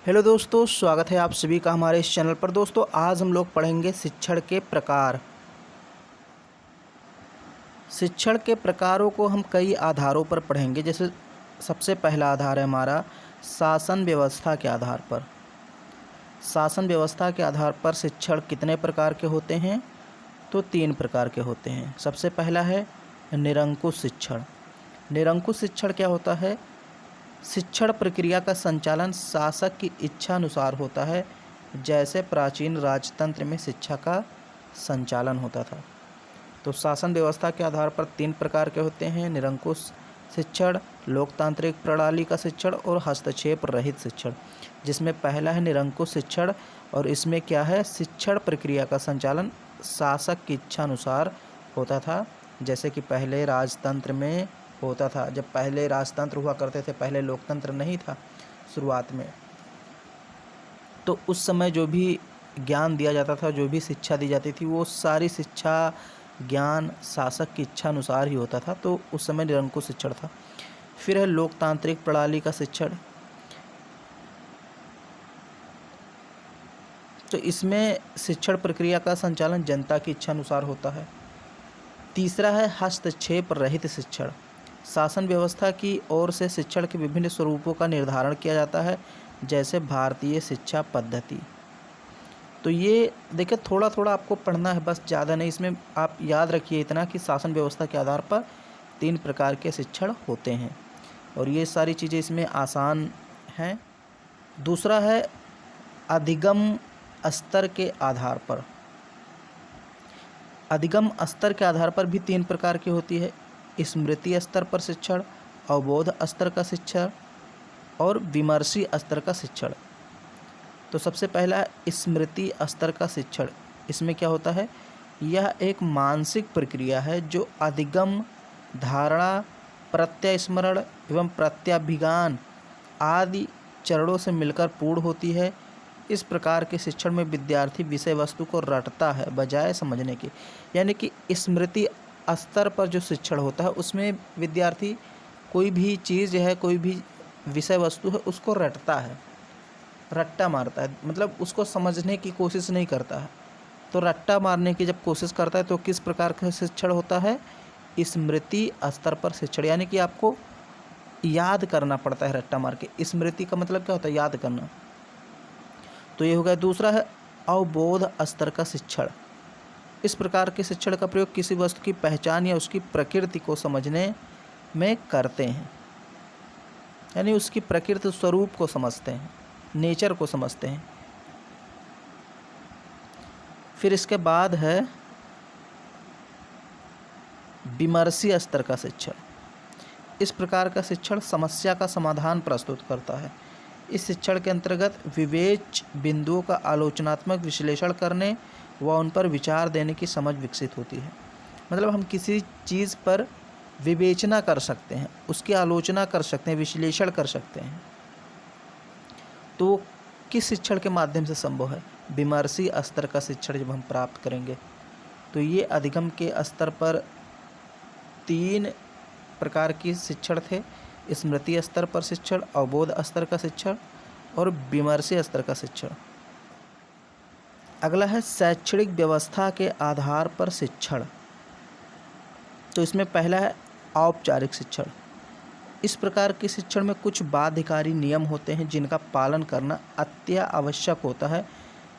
Hello दोस्तों, स्वागत है आप सभी का हमारे इस चैनल पर। दोस्तों, आज हम लोग पढ़ेंगे शिक्षण के प्रकार। शिक्षण के प्रकारों को हम कई आधारों पर पढ़ेंगे। जैसे सबसे पहला आधार है हमारा शासन व्यवस्था के आधार पर। शासन व्यवस्था के आधार पर शिक्षण कितने प्रकार के होते हैं? तो 3 प्रकार के होते हैं। सबसे पहला है निरंकुश शिक्षण। निरंकुश शिक्षण क्या होता है? शिक्षण प्रक्रिया का संचालन शासक की इच्छा अनुसार होता है, जैसे प्राचीन राजतंत्र में शिक्षा का संचालन होता था। तो शासन व्यवस्था के आधार पर 3 प्रकार के होते हैं: निरंकुश शिक्षण, लोकतांत्रिक प्रणाली का शिक्षण और हस्तक्षेप रहित शिक्षण। जिसमें पहला है निरंकुश शिक्षण, और इसमें क्या है, शिक्षण प्रक्रिया का संचालन शासक की इच्छा अनुसार होता था, जैसे कि पहले राजतंत्र में होता था। जब पहले राजतंत्र हुआ करते थे, पहले लोकतंत्र नहीं था शुरुआत में, तो उस समय जो भी ज्ञान दिया जाता था, जो भी शिक्षा दी जाती थी, वो सारी शिक्षा ज्ञान शासक की इच्छा अनुसार ही होता था। तो उस समय निरंकुश शिक्षण था। फिर है लोकतांत्रिक प्रणाली का शिक्षण। तो इसमें शिक्षण प्रक्रिया का संचालन जनता की इच्छा अनुसार होता है। तीसरा है हस्तक्षेप रहित शिक्षण। शासन व्यवस्था की ओर से शिक्षण के विभिन्न स्वरूपों का निर्धारण किया जाता है, जैसे भारतीय शिक्षा पद्धति। तो ये देखिए, थोड़ा थोड़ा आपको पढ़ना है, बस ज़्यादा नहीं। इसमें आप याद रखिए इतना कि शासन व्यवस्था के आधार पर 3 प्रकार के शिक्षण होते हैं, और ये सारी चीज़ें इसमें आसान हैं। दूसरा है अधिगम स्तर के आधार पर। अधिगम स्तर के आधार पर भी 3 प्रकार की होती है: स्मृति स्तर पर शिक्षण, अवबोध स्तर का शिक्षण और विमर्शी स्तर का शिक्षण। तो सबसे पहला है स्मृति स्तर का शिक्षण। इसमें क्या होता है, यह एक मानसिक प्रक्रिया है जो अधिगम, धारणा, प्रत्यस्मरण एवं प्रत्याभिज्ञान आदि चरणों से मिलकर पूर्ण होती है। इस प्रकार के शिक्षण में विद्यार्थी विषय वस्तु को रटता है बजाय समझने के। यानी कि स्मृति स्तर पर जो शिक्षण होता है, उसमें विद्यार्थी कोई भी चीज़ है, कोई भी विषय वस्तु है, उसको रटता है, रट्टा मारता है, मतलब उसको समझने की कोशिश नहीं करता है। तो रट्टा मारने की जब कोशिश करता है तो किस प्रकार का शिक्षण होता है? स्मृति स्तर पर शिक्षण। यानी कि आपको याद करना पड़ता है रट्टा मार के। स्मृति का मतलब क्या होता है? याद करना। तो ये हो गया। दूसरा है अवबोध स्तर का शिक्षण। इस प्रकार के शिक्षण का प्रयोग किसी वस्तु की पहचान या उसकी प्रकृति को समझने में करते हैं, यानी उसकी प्रकृति स्वरूप को समझते हैं, नेचर को समझते हैं। फिर इसके बाद है विमर्शी स्तर का शिक्षण। इस प्रकार का शिक्षण समस्या का समाधान प्रस्तुत करता है। इस शिक्षण के अंतर्गत विवेच्य बिंदुओं का आलोचनात्मक विश्लेषण करने व उन पर विचार देने की समझ विकसित होती है। मतलब हम किसी चीज़ पर विवेचना कर सकते हैं, उसकी आलोचना कर सकते हैं, विश्लेषण कर सकते हैं। तो किस शिक्षण के माध्यम से संभव है? विमर्शी स्तर का शिक्षण जब हम प्राप्त करेंगे। तो ये अधिगम के स्तर पर 3 प्रकार की शिक्षण थे: स्मृति स्तर पर शिक्षण, अवबोध स्तर का शिक्षण और विमर्शी स्तर का शिक्षण। अगला है शैक्षणिक व्यवस्था के आधार पर शिक्षण। तो इसमें पहला है औपचारिक शिक्षण। इस प्रकार के शिक्षण में कुछ बाध्यकारी नियम होते हैं जिनका पालन करना अत्यावश्यक होता है,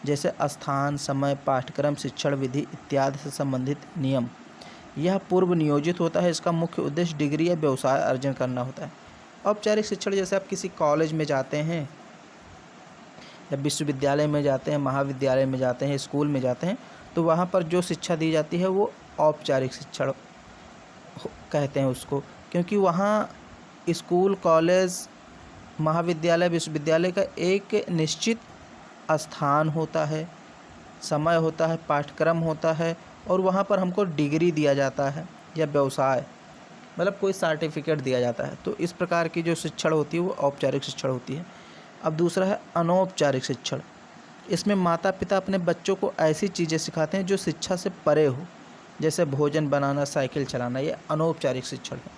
जैसे स्थान, समय, पाठ्यक्रम, शिक्षण विधि इत्यादि से संबंधित नियम। यह पूर्व नियोजित होता है। इसका मुख्य उद्देश्य डिग्री या व्यवसाय अर्जन करना होता है। औपचारिक शिक्षण जैसे आप किसी कॉलेज में जाते हैं या विश्वविद्यालय में जाते हैं, महाविद्यालय में जाते हैं, स्कूल में जाते हैं, तो वहाँ पर जो शिक्षा दी जाती है वो औपचारिक शिक्षण कहते हैं उसको, क्योंकि वहाँ स्कूल, कॉलेज, महाविद्यालय, विश्वविद्यालय का एक निश्चित स्थान होता है, समय होता है, पाठ्यक्रम होता है, और वहाँ पर हमको डिग्री दिया जाता है या व्यवसाय, मतलब कोई सर्टिफिकेट दिया जाता है। तो इस प्रकार की जो शिक्षण होती है वो औपचारिक शिक्षण होती है। अब दूसरा है अनौपचारिक शिक्षण। इसमें माता पिता अपने बच्चों को ऐसी चीज़ें सिखाते हैं जो शिक्षा से परे हो, जैसे भोजन बनाना, साइकिल चलाना। ये अनौपचारिक शिक्षण है।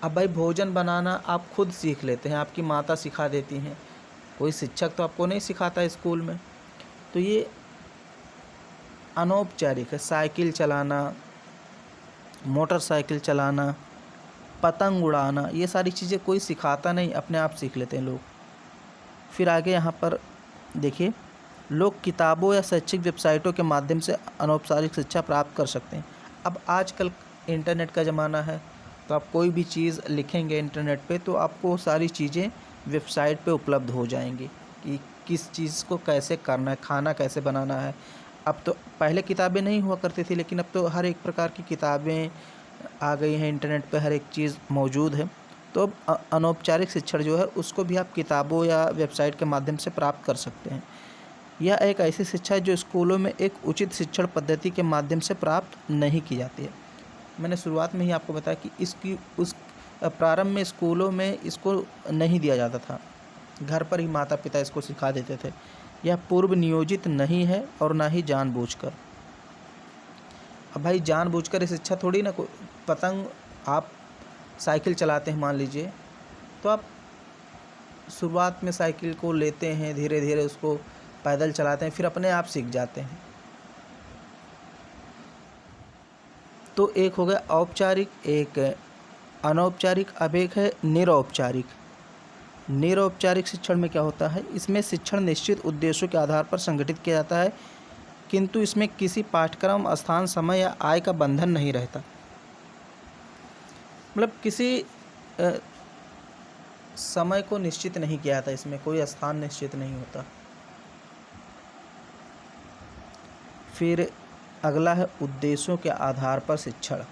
अब भाई भोजन बनाना आप खुद सीख लेते हैं, आपकी माता सिखा देती हैं, कोई शिक्षक तो आपको नहीं सिखाता स्कूल में। तो ये अनौपचारिक है। साइकिल चलाना, मोटरसाइकिल चलाना, पतंग उड़ाना, ये सारी चीज़ें कोई सिखाता नहीं, अपने आप सीख लेते हैं लोग। फिर आगे यहाँ पर देखिए, लोग किताबों या शैक्षिक वेबसाइटों के माध्यम से अनौपचारिक शिक्षा प्राप्त कर सकते हैं। अब आजकल इंटरनेट का ज़माना है, तो आप कोई भी चीज़ लिखेंगे इंटरनेट पे तो आपको सारी चीज़ें वेबसाइट पे उपलब्ध हो जाएंगी कि किस चीज़ को कैसे करना है, खाना कैसे बनाना है। अब तो पहले किताबें नहीं हुआ करती थी, लेकिन अब तो हर एक प्रकार की किताबें आ गई हैं, इंटरनेट पे हर एक चीज़ मौजूद है। तो अब अनौपचारिक शिक्षण जो है उसको भी आप किताबों या वेबसाइट के माध्यम से प्राप्त कर सकते हैं। यह एक ऐसी शिक्षा है जो स्कूलों में एक उचित शिक्षण पद्धति के माध्यम से प्राप्त नहीं की जाती है। मैंने शुरुआत में ही आपको बताया कि इसकी उस प्रारंभ में स्कूलों में इसको नहीं दिया जाता था, घर पर ही माता पिता इसको सिखा देते थे। यह पूर्व नियोजित नहीं है और ना ही जानबूझकर। अब भाई जानबूझकर ये शिक्षा थोड़ी ना, पतंग आप साइकिल चलाते हैं मान लीजिए, तो आप शुरुआत में साइकिल को लेते हैं, धीरे धीरे उसको पैदल चलाते हैं, फिर अपने आप सीख जाते हैं। तो एक हो गया औपचारिक, एक अनौपचारिक, अब एक है निरौपचारिक। निरौपचारिक शिक्षण में क्या होता है, इसमें शिक्षण निश्चित उद्देश्यों के आधार पर संगठित किया जाता है, किंतु इसमें किसी पाठ्यक्रम, स्थान, समय या आय का बंधन नहीं रहता। मतलब किसी समय को निश्चित नहीं किया जाता, इसमें कोई स्थान निश्चित नहीं होता। फिर अगला है उद्देश्यों के आधार पर शिक्षण।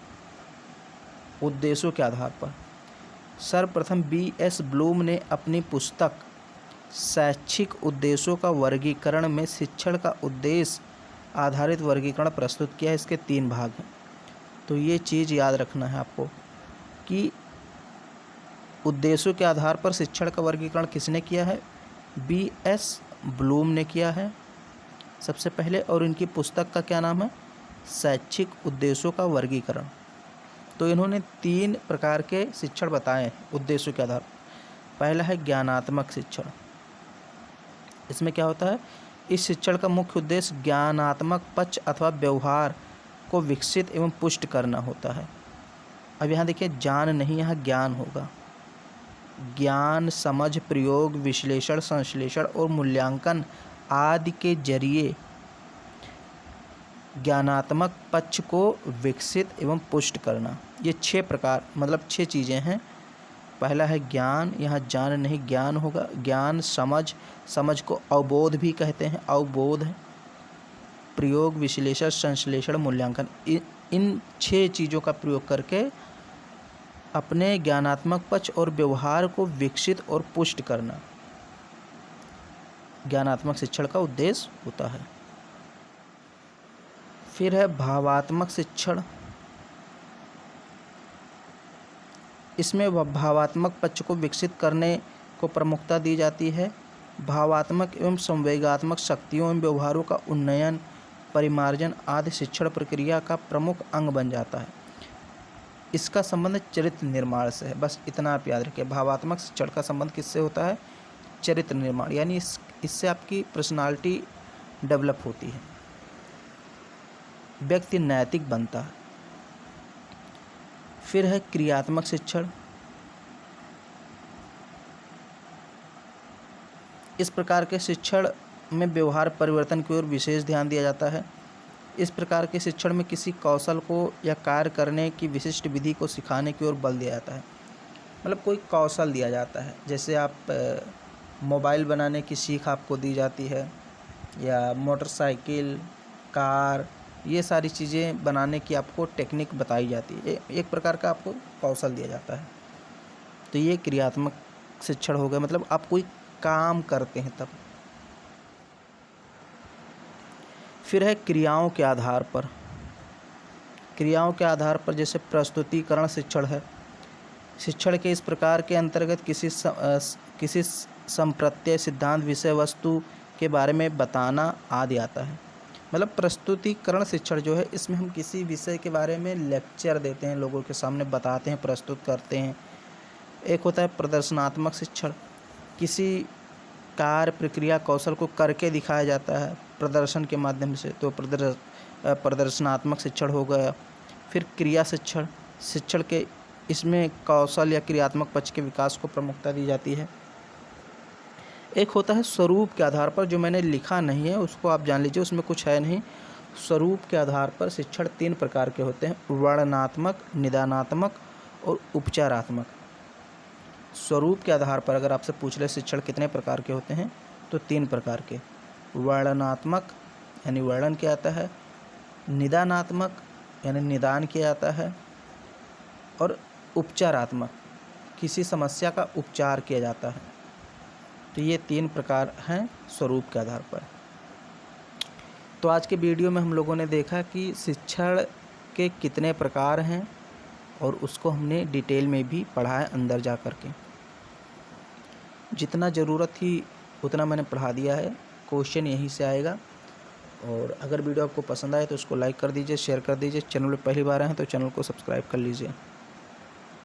उद्देश्यों के आधार पर सर्वप्रथम B.S. ब्लूम ने अपनी पुस्तक शैक्षिक उद्देश्यों का वर्गीकरण में शिक्षण का उद्देश्य आधारित वर्गीकरण प्रस्तुत किया है। इसके 3 भाग हैं। तो ये चीज़ याद रखना है आपको कि उद्देश्यों के आधार पर शिक्षण का वर्गीकरण किसने किया है, B.S. ब्लूम ने किया है सबसे पहले, और इनकी पुस्तक का क्या नाम है, शैक्षिक उद्देश्यों का वर्गीकरण। तो इन्होंने 3 प्रकार के शिक्षण बताए उद्देश्यों के आधार पर। पहला है ज्ञानात्मक शिक्षण। इसमें क्या होता है, इस शिक्षण का मुख्य उद्देश्य ज्ञानात्मक पक्ष अथवा व्यवहार को विकसित एवं पुष्ट करना होता है। अब यहाँ देखिए, ज्ञान नहीं, यहाँ ज्ञान होगा। ज्ञान, समझ, प्रयोग, विश्लेषण, संश्लेषण और मूल्यांकन आदि के जरिए ज्ञानात्मक पक्ष को विकसित एवं पुष्ट करना। ये 6 प्रकार, मतलब 6 चीज़ें हैं। पहला है ज्ञान, यहाँ जान नहीं ज्ञान होगा। ज्ञान, समझ, समझ को अवबोध भी कहते हैं, अवबोध है। प्रयोग, विश्लेषण, संश्लेषण, मूल्यांकन, इन 6 चीज़ों का प्रयोग करके अपने ज्ञानात्मक पक्ष और व्यवहार को विकसित और पुष्ट करना ज्ञानात्मक शिक्षण का उद्देश्य होता है। फिर है भावात्मक शिक्षण। इसमें भावात्मक पक्ष को विकसित करने को प्रमुखता दी जाती है। भावात्मक एवं संवेगात्मक शक्तियों एवं व्यवहारों का उन्नयन, परिमार्जन आदि शिक्षण प्रक्रिया का प्रमुख अंग बन जाता है। इसका संबंध चरित्र निर्माण से है। बस इतना आप याद रखिए, भावात्मक शिक्षण का संबंध किससे होता है, चरित्र निर्माण, यानी इससे आपकी पर्सनालिटी डेवलप होती है, व्यक्ति नैतिक बनता है। फिर है क्रियात्मक शिक्षण। इस प्रकार के शिक्षण में व्यवहार परिवर्तन की ओर विशेष ध्यान दिया जाता है। इस प्रकार के शिक्षण में किसी कौशल को या कार्य करने की विशिष्ट विधि को सिखाने की ओर बल दिया जाता है। मतलब कोई कौशल दिया जाता है, जैसे आप मोबाइल बनाने की सीख आपको दी जाती है, या मोटरसाइकिल, कार, ये सारी चीज़ें बनाने की आपको टेक्निक बताई जाती है। एक प्रकार का आपको कौशल दिया जाता है। तो ये क्रियात्मक शिक्षण हो गया, मतलब आप कोई काम करते हैं तब। फिर है क्रियाओं के आधार पर। क्रियाओं के आधार पर जैसे प्रस्तुतिकरण शिक्षण है। शिक्षण के इस प्रकार के अंतर्गत किसी संप्रत्यय, सिद्धांत, विषय वस्तु के बारे में बताना आदि आता है। मतलब प्रस्तुतिकरण शिक्षण जो है, इसमें हम किसी विषय के बारे में लेक्चर देते हैं, लोगों के सामने बताते हैं, प्रस्तुत करते हैं, एक होता है प्रदर्शनात्मक शिक्षण, किसी कार्य प्रक्रिया कौशल को करके दिखाया जाता है प्रदर्शन के माध्यम से, तो प्रदर्शनात्मक शिक्षण हो गया। फिर क्रिया शिक्षण, शिक्षण के इसमें कौशल या क्रियात्मक पक्ष के विकास को प्रमुखता दी जाती है। एक होता है स्वरूप के आधार पर, जो मैंने लिखा नहीं है उसको आप जान लीजिए, उसमें कुछ है नहीं। स्वरूप के आधार पर शिक्षण 3 प्रकार के होते हैं, वर्णनात्मक, निदानात्मक और उपचारात्मक। स्वरूप के आधार पर अगर आपसे पूछ ले शिक्षण कितने प्रकार के होते हैं, तो 3 प्रकार के। वर्णनात्मक यानी वर्णन किया जाता है, निदानात्मक यानी निदान किया जाता है, और उपचारात्मक किसी समस्या का उपचार किया जाता है। तो ये 3 प्रकार हैं स्वरूप के आधार पर। तो आज के वीडियो में हम लोगों ने देखा कि शिक्षण के कितने प्रकार हैं और उसको हमने डिटेल में भी पढ़ा है अंदर जा कर के। जितना ज़रूरत थी उतना मैंने पढ़ा दिया है, क्वेश्चन यहीं से आएगा। और अगर वीडियो आपको पसंद आए तो उसको लाइक कर दीजिए, शेयर कर दीजिए। चैनल पर पहली बार आए हैं तो चैनल को सब्सक्राइब कर लीजिए।